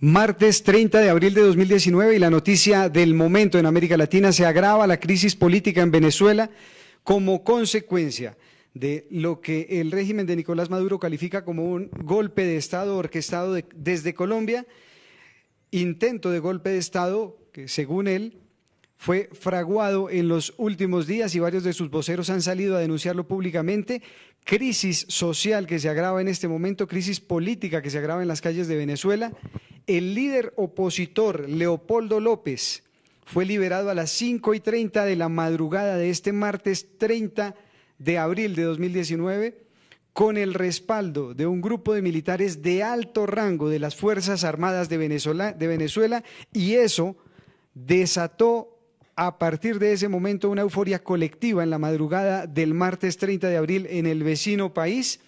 Martes 30 de abril de 2019 y la noticia del momento en América Latina: se agrava la crisis política en Venezuela como consecuencia de lo que el régimen de Nicolás Maduro califica como un golpe de Estado orquestado desde Colombia, intento de golpe de Estado que, según él, fue fraguado en los últimos días y varios de sus voceros han salido a denunciarlo públicamente. Crisis social que se agrava en este momento, crisis política que se agrava en las calles de Venezuela. El líder opositor, Leopoldo López, fue liberado a las 5:30 de la madrugada de este martes 30 de abril de 2019, con el respaldo de un grupo de militares de alto rango de las Fuerzas Armadas de Venezuela, y eso desató a partir de ese momento una euforia colectiva en la madrugada del martes 30 de abril en el vecino país,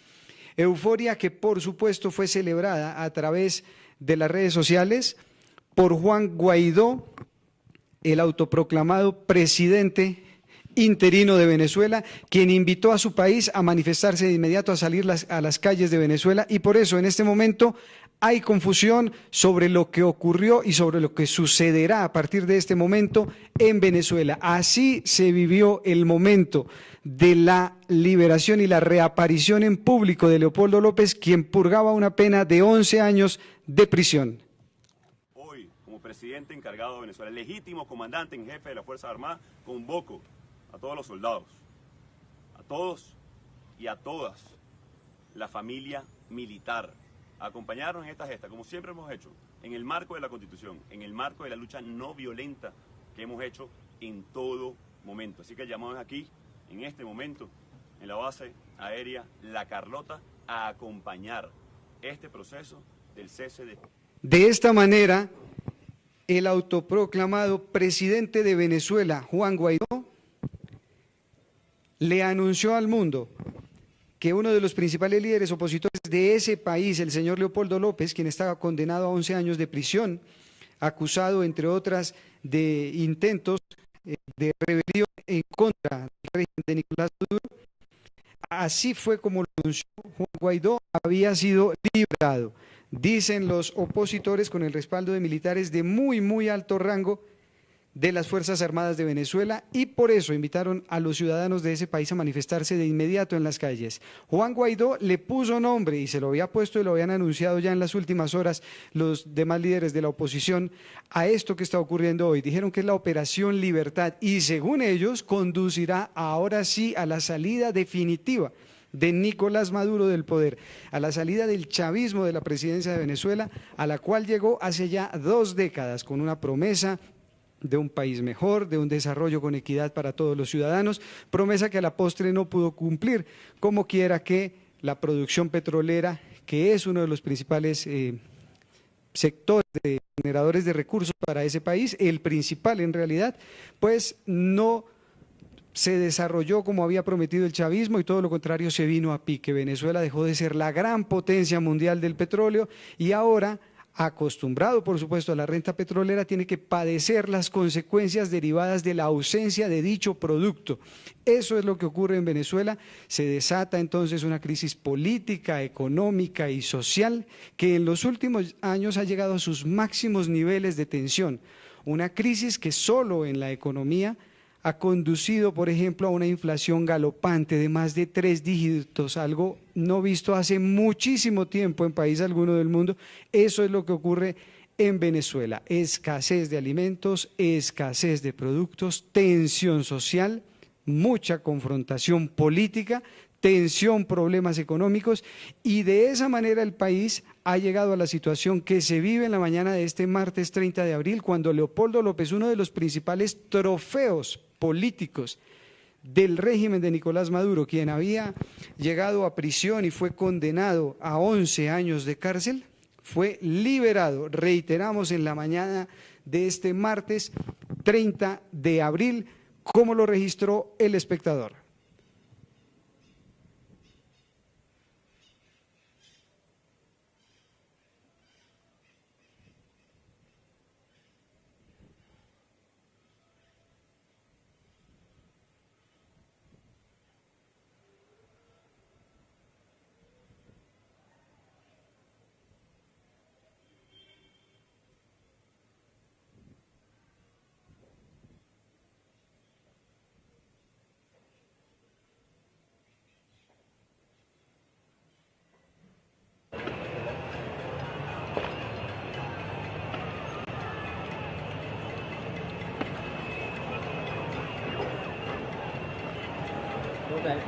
euforia que por supuesto fue celebrada a través de las redes sociales por Juan Guaidó, el autoproclamado presidente interino de Venezuela, quien invitó a su país a manifestarse de inmediato, a salir a las calles de Venezuela, y por eso en este momento hay confusión sobre lo que ocurrió y sobre lo que sucederá a partir de este momento en Venezuela. Así se vivió el momento de la liberación y la reaparición en público de Leopoldo López, quien purgaba una pena de 11 años de prisión. Hoy, como presidente encargado de Venezuela, legítimo comandante en jefe de la Fuerza Armada, convoco a todos los soldados, a todos y a todas, la familia militar, a acompañarnos en esta gesta, como siempre hemos hecho, en el marco de la Constitución, en el marco de la lucha no violenta que hemos hecho en todo momento. Así que llamamos aquí, en este momento, en la base aérea La Carlota, a acompañar este proceso del cese de... De esta manera, el autoproclamado presidente de Venezuela, Juan Guaidó, le anunció al mundo que uno de los principales líderes opositores de ese país, el señor Leopoldo López, quien estaba condenado a 11 años de prisión, acusado, entre otras, de intentos de rebelión en contra del régimen de Nicolás Maduro, así fue como lo anunció Juan Guaidó, había sido librado. Dicen los opositores, con el respaldo de militares de muy alto rango de las Fuerzas Armadas de Venezuela, y por eso invitaron a los ciudadanos de ese país a manifestarse de inmediato en las calles. Juan Guaidó le puso nombre, y se lo había puesto y lo habían anunciado ya en las últimas horas los demás líderes de la oposición, a esto que está ocurriendo hoy. Dijeron que es la Operación Libertad y, según ellos, conducirá ahora sí a la salida definitiva de Nicolás Maduro del poder, a la salida del chavismo de la presidencia de Venezuela, a la cual llegó hace ya 2 décadas con una promesa de un país mejor, de un desarrollo con equidad para todos los ciudadanos, promesa que a la postre no pudo cumplir, como quiera que la producción petrolera, que es uno de los principales sectores de generadores de recursos para ese país, el principal en realidad, pues no se desarrolló como había prometido el chavismo, y todo lo contrario, se vino a pique. Venezuela dejó de ser la gran potencia mundial del petróleo y ahora, acostumbrado por supuesto a la renta petrolera, tiene que padecer las consecuencias derivadas de la ausencia de dicho producto. Eso es lo que ocurre en Venezuela. Se desata entonces una crisis política, económica y social que en los últimos años ha llegado a sus máximos niveles de tensión. Una crisis que solo en la economía ha conducido, por ejemplo, a una inflación galopante de más de 3 dígitos, algo no visto hace muchísimo tiempo en país alguno del mundo. Eso es lo que ocurre en Venezuela: escasez de alimentos, escasez de productos, tensión social, mucha confrontación política, tensión, problemas económicos, y de esa manera el país ha llegado a la situación que se vive en la mañana de este martes 30 de abril, cuando Leopoldo López, uno de los principales trofeos políticos del régimen de Nicolás Maduro, quien había llegado a prisión y fue condenado a 11 años de cárcel, fue liberado, reiteramos, en la mañana de este martes 30 de abril, como lo registró El Espectador.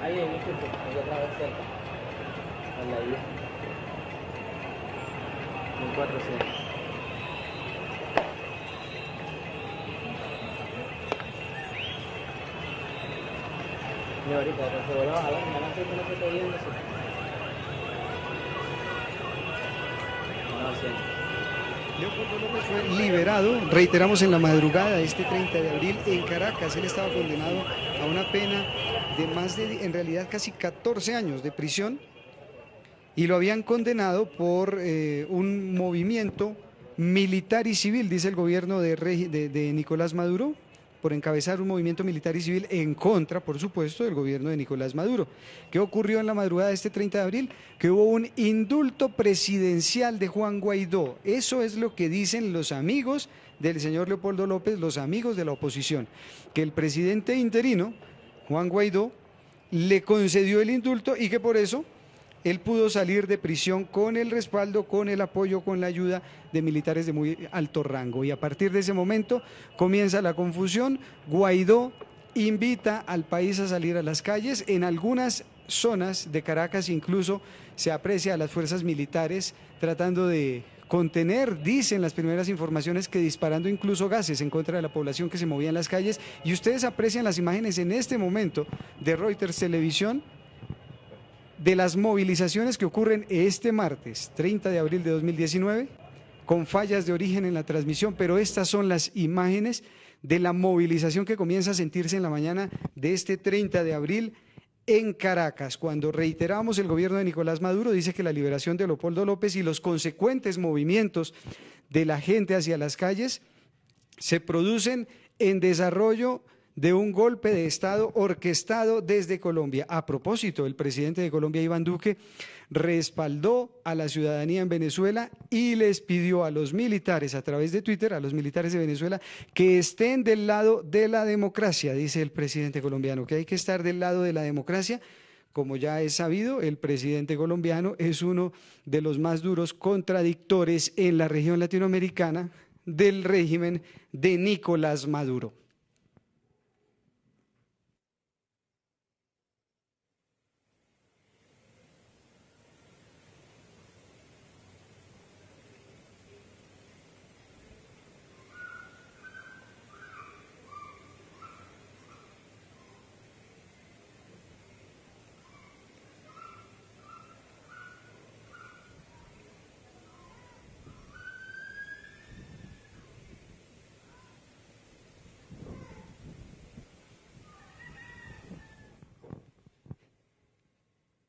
ahí en este, ahí otra vez cerca. Al ladito. 1400. Y ahorita se vuelve a bajar, me van a hacer que no se esté viendo. 900. Leopoldo López fue liberado, reiteramos, en la madrugada de este 30 de abril en Caracas. Él estaba condenado a una pena de más de, en realidad, casi 14 años de prisión, y lo habían condenado por un movimiento militar y civil, dice el gobierno de Nicolás Maduro, por encabezar un movimiento militar y civil en contra, por supuesto, del gobierno de Nicolás Maduro. ¿Qué ocurrió en la madrugada de este 30 de abril? Que hubo un indulto presidencial de Juan Guaidó. Eso es lo que dicen los amigos del señor Leopoldo López, los amigos de la oposición, que el presidente interino, Juan Guaidó, le concedió el indulto y que por eso él pudo salir de prisión con el respaldo, con el apoyo, con la ayuda de militares de muy alto rango. Y a partir de ese momento comienza la confusión. Guaidó invita al país a salir a las calles. En algunas zonas de Caracas incluso se aprecia a las fuerzas militares tratando de contener, dicen las primeras informaciones, que disparando incluso gases en contra de la población que se movía en las calles. Y ustedes aprecian las imágenes en este momento de Reuters Televisión de las movilizaciones que ocurren este martes, 30 de abril de 2019, con fallas de origen en la transmisión, pero estas son las imágenes de la movilización que comienza a sentirse en la mañana de este 30 de abril en Caracas, cuando, reiteramos, el gobierno de Nicolás Maduro dice que la liberación de Leopoldo López y los consecuentes movimientos de la gente hacia las calles se producen en desarrollo de un golpe de Estado orquestado desde Colombia. A propósito, el presidente de Colombia, Iván Duque, respaldó a la ciudadanía en Venezuela y les pidió a los militares, a través de Twitter, a los militares de Venezuela, que estén del lado de la democracia, dice el presidente colombiano, que hay que estar del lado de la democracia. Como ya es sabido, el presidente colombiano es uno de los más duros contradictores en la región latinoamericana del régimen de Nicolás Maduro.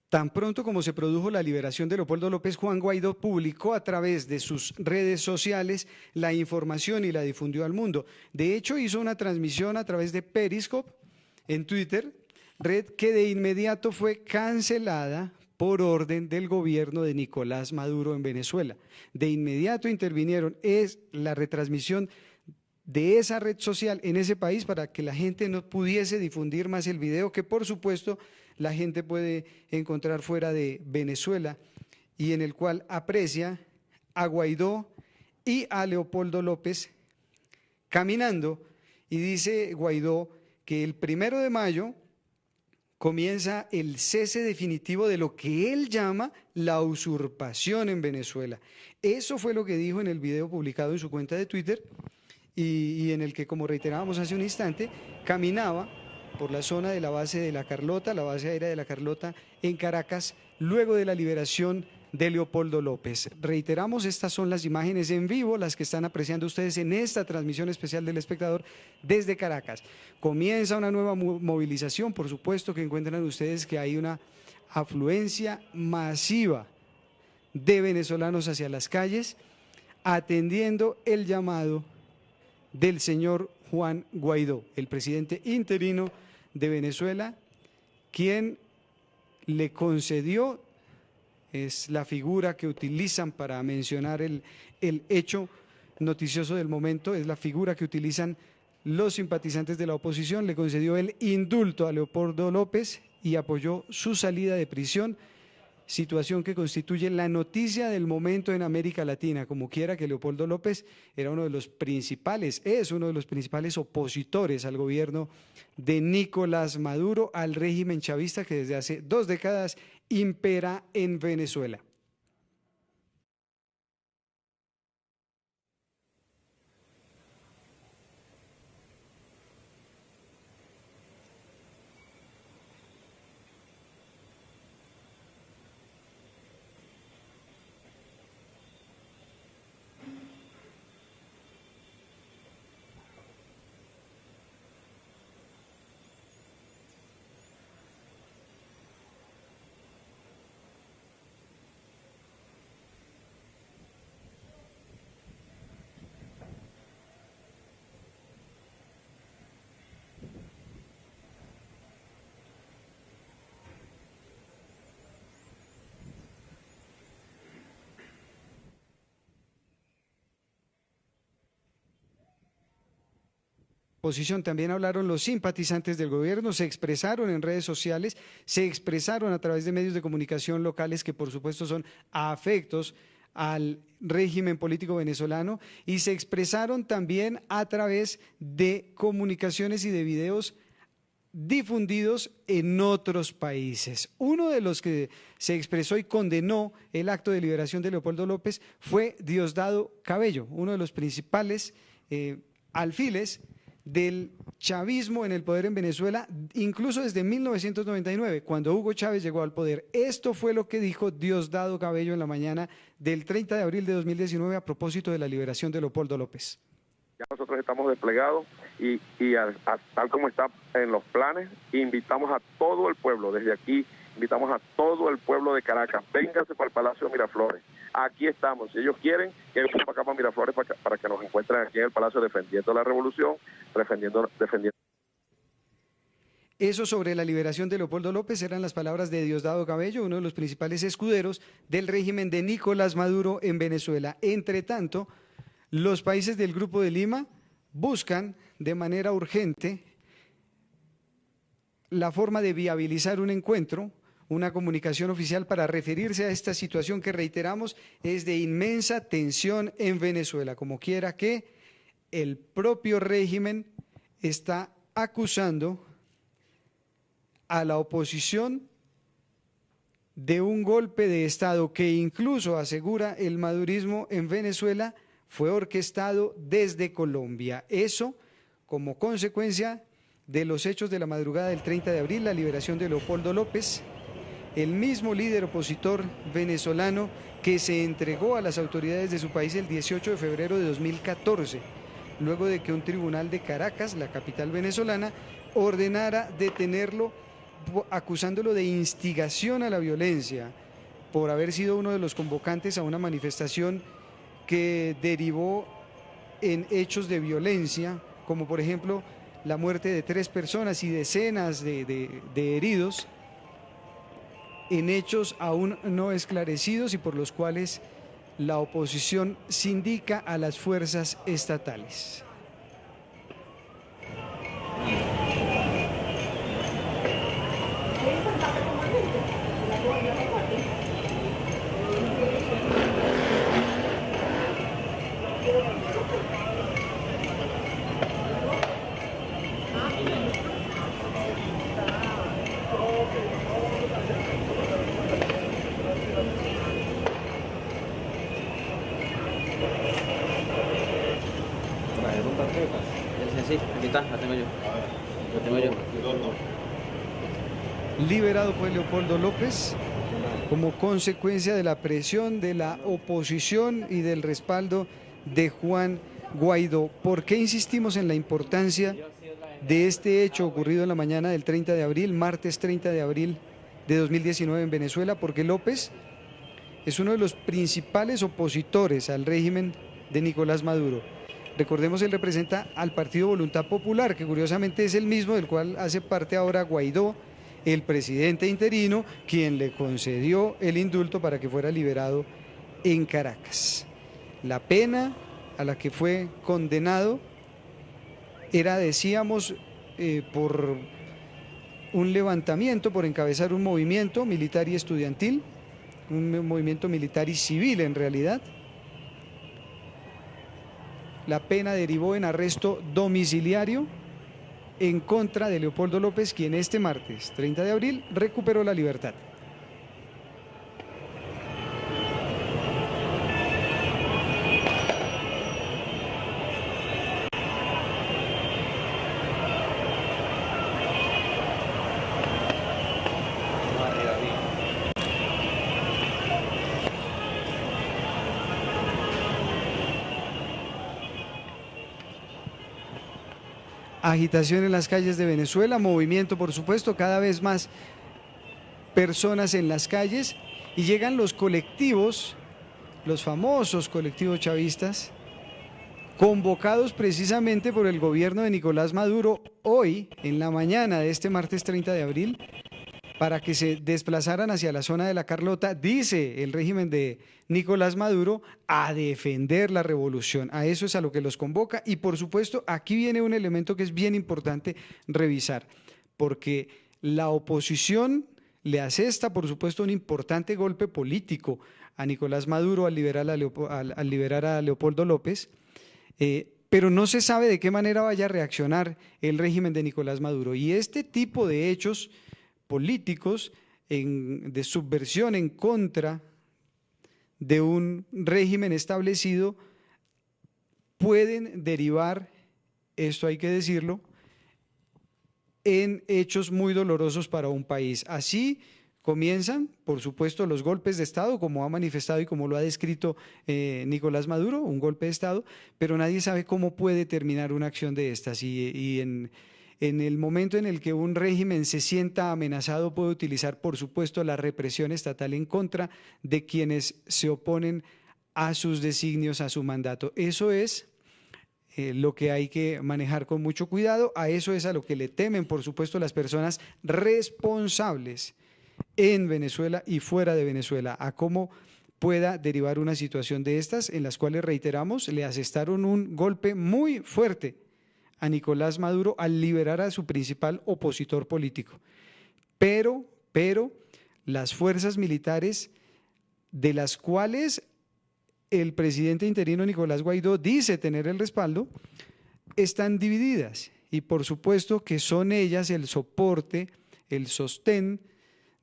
Tan pronto como se produjo la liberación de Leopoldo López, Juan Guaidó publicó a través de sus redes sociales la información y la difundió al mundo. De hecho, hizo una transmisión a través de Periscope en Twitter, red que de inmediato fue cancelada por orden del gobierno de Nicolás Maduro en Venezuela. De inmediato intervinieron, es la retransmisión de esa red social en ese país para que la gente no pudiese difundir más el video, que por supuesto la gente puede encontrar fuera de Venezuela, y en el cual aprecia a Guaidó y a Leopoldo López caminando, y dice Guaidó que el 1 de mayo comienza el cese definitivo de lo que él llama la usurpación en Venezuela. Eso fue lo que dijo en el video publicado en su cuenta de Twitter, y en el que, como reiterábamos hace un instante, caminaba por la zona de la base de La Carlota, la base aérea de La Carlota en Caracas, luego de la liberación de Leopoldo López. Reiteramos, estas son las imágenes en vivo, las que están apreciando ustedes en esta transmisión especial del Espectador desde Caracas. Comienza una nueva movilización, por supuesto que encuentran ustedes que hay una afluencia masiva de venezolanos hacia las calles, atendiendo el llamado del señor Juan Guaidó, el presidente interino de Venezuela, quien le concedió, es la figura que utilizan para mencionar el hecho noticioso del momento, es la figura que utilizan los simpatizantes de la oposición, le concedió el indulto a Leopoldo López y apoyó su salida de prisión situación que constituye la noticia del momento en América Latina, como quiera que Leopoldo López era uno de los principales, es uno de los principales opositores al gobierno de Nicolás Maduro, al régimen chavista que desde hace 2 décadas impera en Venezuela. Oposición también hablaron los simpatizantes del gobierno, se expresaron en redes sociales, se expresaron a través de medios de comunicación locales que por supuesto son afectos al régimen político venezolano y se expresaron también a través de comunicaciones y de videos difundidos en otros países. Uno de los que se expresó y condenó el acto de liberación de Leopoldo López fue Diosdado Cabello, uno de los principales alfiles del chavismo en el poder en Venezuela, incluso desde 1999, cuando Hugo Chávez llegó al poder. Esto fue lo que dijo Diosdado Cabello en la mañana del 30 de abril de 2019 a propósito de la liberación de Leopoldo López. Ya nosotros estamos desplegados y tal como está en los planes, invitamos a todo el pueblo, desde aquí, invitamos a todo el pueblo de Caracas, vénganse para el Palacio de Miraflores. Aquí estamos, si ellos quieren, que vengan para acá para Miraflores para que nos encuentren aquí en el Palacio defendiendo la revolución, defendiendo. Eso sobre la liberación de Leopoldo López eran las palabras de Diosdado Cabello, uno de los principales escuderos del régimen de Nicolás Maduro en Venezuela. Entre tanto, los países del Grupo de Lima buscan de manera urgente la forma de viabilizar un encuentro, una comunicación oficial para referirse a esta situación que, reiteramos, es de inmensa tensión en Venezuela, como quiera que el propio régimen está acusando a la oposición de un golpe de Estado que incluso, asegura el madurismo en Venezuela, fue orquestado desde Colombia. Eso como consecuencia de los hechos de la madrugada del 30 de abril, la liberación de Leopoldo López, el mismo líder opositor venezolano que se entregó a las autoridades de su país el 18 de febrero de 2014, luego de que un tribunal de Caracas, la capital venezolana, ordenara detenerlo acusándolo de instigación a la violencia por haber sido uno de los convocantes a una manifestación que derivó en hechos de violencia, como por ejemplo la muerte de 3 personas y decenas de heridos, en hechos aún no esclarecidos y por los cuales la oposición sindica a las fuerzas estatales. Sí, aquí está, la tengo yo. La tengo yo. Liberado pues Leopoldo López como consecuencia de la presión de la oposición y del respaldo de Juan Guaidó. ¿Por qué insistimos en la importancia de este hecho ocurrido en la mañana del 30 de abril, martes 30 de abril de 2019 en Venezuela? Porque López es uno de los principales opositores al régimen de Nicolás Maduro. Recordemos, él representa al Partido Voluntad Popular, que curiosamente es el mismo del cual hace parte ahora Guaidó, el presidente interino, quien le concedió el indulto para que fuera liberado en Caracas. La pena a la que fue condenado era, decíamos, por un levantamiento, por encabezar un movimiento militar y estudiantil, un movimiento militar y civil en realidad. La pena derivó en arresto domiciliario en contra de Leopoldo López, quien este martes 30 de abril recuperó la libertad. Agitación en las calles de Venezuela, movimiento por supuesto, cada vez más personas en las calles y llegan los colectivos, los famosos colectivos chavistas, convocados precisamente por el gobierno de Nicolás Maduro hoy, en la mañana de este martes 30 de abril, para que se desplazaran hacia la zona de La Carlota, dice el régimen de Nicolás Maduro, a defender la revolución. A eso es a lo que los convoca y por supuesto aquí viene un elemento que es bien importante revisar, porque la oposición le asesta por supuesto un importante golpe político a Nicolás Maduro al liberar a Leopoldo López, pero no se sabe de qué manera vaya a reaccionar el régimen de Nicolás Maduro. Y este tipo de hechos políticos de subversión en contra de un régimen establecido pueden derivar, esto hay que decirlo, en hechos muy dolorosos para un país. Así comienzan, por supuesto, los golpes de Estado, como ha manifestado y como lo ha descrito Nicolás Maduro, un golpe de Estado, pero nadie sabe cómo puede terminar una acción de estas. Y en el momento en el que un régimen se sienta amenazado, puede utilizar, por supuesto, la represión estatal en contra de quienes se oponen a sus designios, a su mandato. Eso es lo que hay que manejar con mucho cuidado. A eso es a lo que le temen, por supuesto, las personas responsables en Venezuela y fuera de Venezuela, a cómo pueda derivar una situación de estas, en las cuales, reiteramos, le asestaron un golpe muy fuerte a Nicolás Maduro al liberar a su principal opositor político. Pero las fuerzas militares, de las cuales el presidente interino Nicolás Guaidó dice tener el respaldo, están divididas y por supuesto que son ellas el soporte, el sostén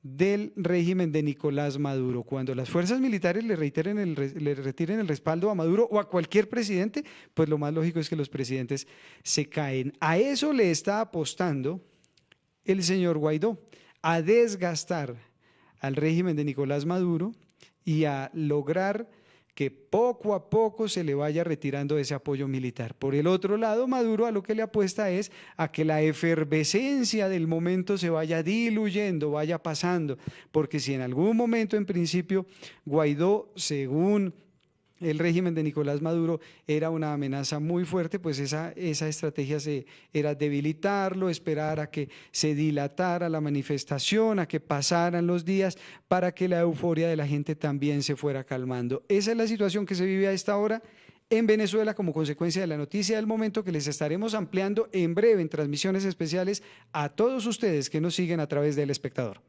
del régimen de Nicolás Maduro. Cuando las fuerzas militares le retiren el respaldo a Maduro o a cualquier presidente, pues lo más lógico es que los presidentes se caen. A eso le está apostando el señor Guaidó, a desgastar al régimen de Nicolás Maduro y a lograr que poco a poco se le vaya retirando ese apoyo militar. Por el otro lado, Maduro a lo que le apuesta es a que la efervescencia del momento se vaya diluyendo, vaya pasando, porque si en algún momento, en principio, Guaidó, según el régimen de Nicolás Maduro, era una amenaza muy fuerte, pues esa estrategia era debilitarlo, esperar a que se dilatara la manifestación, a que pasaran los días para que la euforia de la gente también se fuera calmando. Esa es la situación que se vive a esta hora en Venezuela como consecuencia de la noticia del momento, que les estaremos ampliando en breve en transmisiones especiales a todos ustedes que nos siguen a través del Espectador.